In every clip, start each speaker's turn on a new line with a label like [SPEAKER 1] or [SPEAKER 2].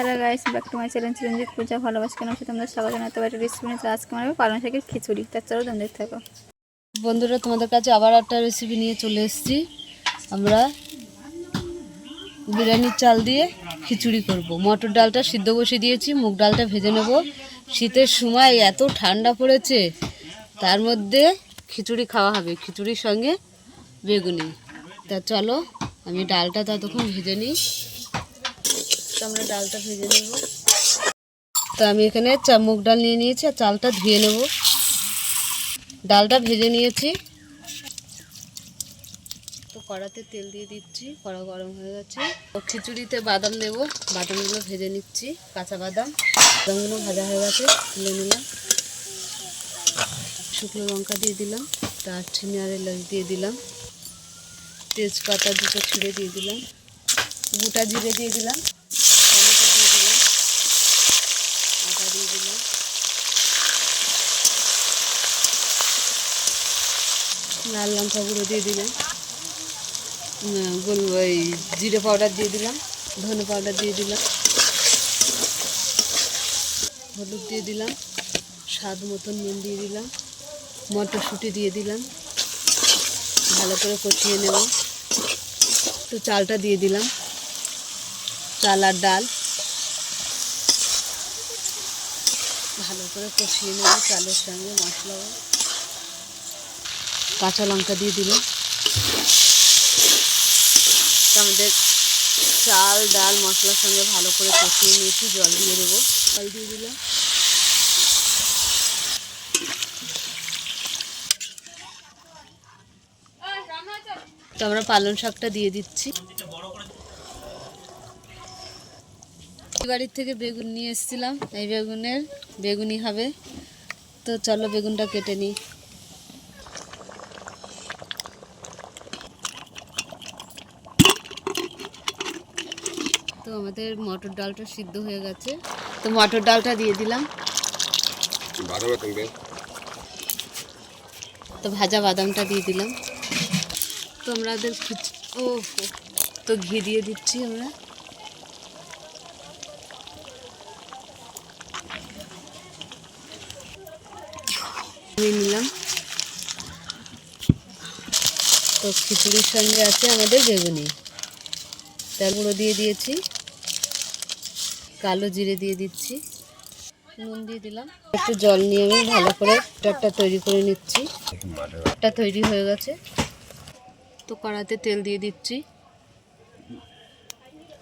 [SPEAKER 1] Hello guys, back to my channel Chiranjit Puja ভালোবাসা কেন সাথে তোমরা স্বাগত জানাতে পারি রেসিপি নিয়ে। আজকে আমরা পালং শাকের খিচুড়ি, তার চলো তোমরা দেখতে থাকো।
[SPEAKER 2] বন্ধুরা, তোমাদের কাছে আবার একটা রেসিপি নিয়ে চলে এসেছি। আমরা বিরিয়ানির চাল দিয়ে খিচুড়ি করব। মটর ডালটা সিদ্ধ বসিয়ে দিয়েছি, মুগ ডালটা ভেজে নেব। শীতের সময় এত ঠান্ডা পড়েছে, তার মধ্যে খিচুড়ি খাওয়া হবে, খিচুড়ির সঙ্গে বেগুনি। তা চলো আমি ডালটা ততক্ষণ ভেজে নিই। তো আমরা ডালটা ভেজে নেব। তো আমি এখানে মুগ ডাল নিয়ে নিয়েছি আর চালটা ধুয়ে নেব। ডালটা ভেজে নিয়েছি। তো কড়াতে তেল দিয়ে দিচ্ছি, কড়া গরম হয়ে গেছে। খিচুড়িতে বাদাম দেব, বাদামগুলো ভেজে নিচ্ছি, কাঁচা বাদামগুলো ভাজা হয়ে গেছে, তুলে নিলাম। শুকনো লঙ্কা দিয়ে দিলাম, দারচিনি আর এলাচ দিয়ে দিলাম, তেজপাতা দুটো ছিঁড়ে দিয়ে দিলাম, গোটা জিরে দিয়ে দিলাম, টমেটো দিয়ে দিলাম, আদা দিয়ে দিলাম, লাল লঙ্কা গুঁড়ো দিয়ে দিলাম, জিরে পাউডার দিয়ে দিলাম, ধনে পাউডার দিয়ে দিলাম, হলুদ দিয়ে দিলাম, স্বাদ মতন নুন দিয়ে দিলাম, মটরশুঁটি দিয়ে দিলাম, ভালো করে কষিয়ে নেব। তো চালটা দিয়ে দিলাম, চাল আর ডাল ভালো করে কষিয়ে নেব চালের সঙ্গে। মশলা কাঁচা লঙ্কা দিয়ে দিলাম। আমাদের চাল ডাল মশলার সঙ্গে ভালো করে কষিয়ে নিয়েছি, জল দিয়ে দেবো, জল দিয়ে দিলাম। তো আমরা পালং শাকটা দিয়ে দিচ্ছি। বাড়ির থেকে বেগুন নিয়ে এসেছিলাম, এই বেগুনের বেগুনি হবে। তো চলো বেগুনটা কেটে নিই। তো আমাদের মটর ডালটা সিদ্ধ হয়ে গেছে, তো মটর ডালটা দিয়ে দিলাম। তো ভাজা বাদামটা দিয়ে দিলাম। তো আমাদের তো ঘি দিয়ে দিচ্ছি আমরা। নিলাম। তো খিচুড়ির সঙ্গে আছে আমাদের বেগুনি। তার গুঁড়ো দিয়ে দিয়েছি, কালো জিরে দিয়ে দিচ্ছি, নুন দিয়ে দিলাম। একটু জল নিয়ে আমি ভালো করে একটা তৈরি করে নিচ্ছি। একটা তৈরি হয়ে গেছে। তো কড়াতে তেল দিয়ে দিচ্ছি,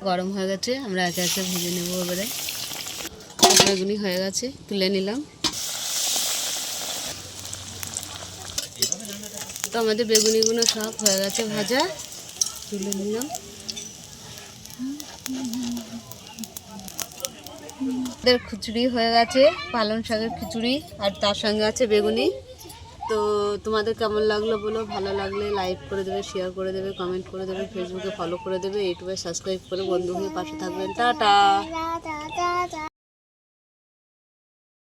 [SPEAKER 2] গরম হয়ে গেছে, আমরা একে একে ভেজে নেবো। এবারে বেগুনি হয়ে গেছে, তুলে নিলাম। তো আমাদের বেগুনিগুলো সব হয়ে গেছে ভাজা, তুলে নিলাম। আমাদের খিচুড়ি হয়ে গেছে, পালং শাকের খিচুড়ি, আর তার সঙ্গে আছে বেগুনি। তো তোমাদের কেমন লাগলো বলো, ভালো লাগলে লাইক করে দেবে, শেয়ার করে দেবে, কমেন্ট করে দেবে, ফেসবুকে ফলো করে দেবে, ইউটিউবে সাবস্ক্রাইব করে বন্ধু হয়ে পাশে থাকবেন। টাটা।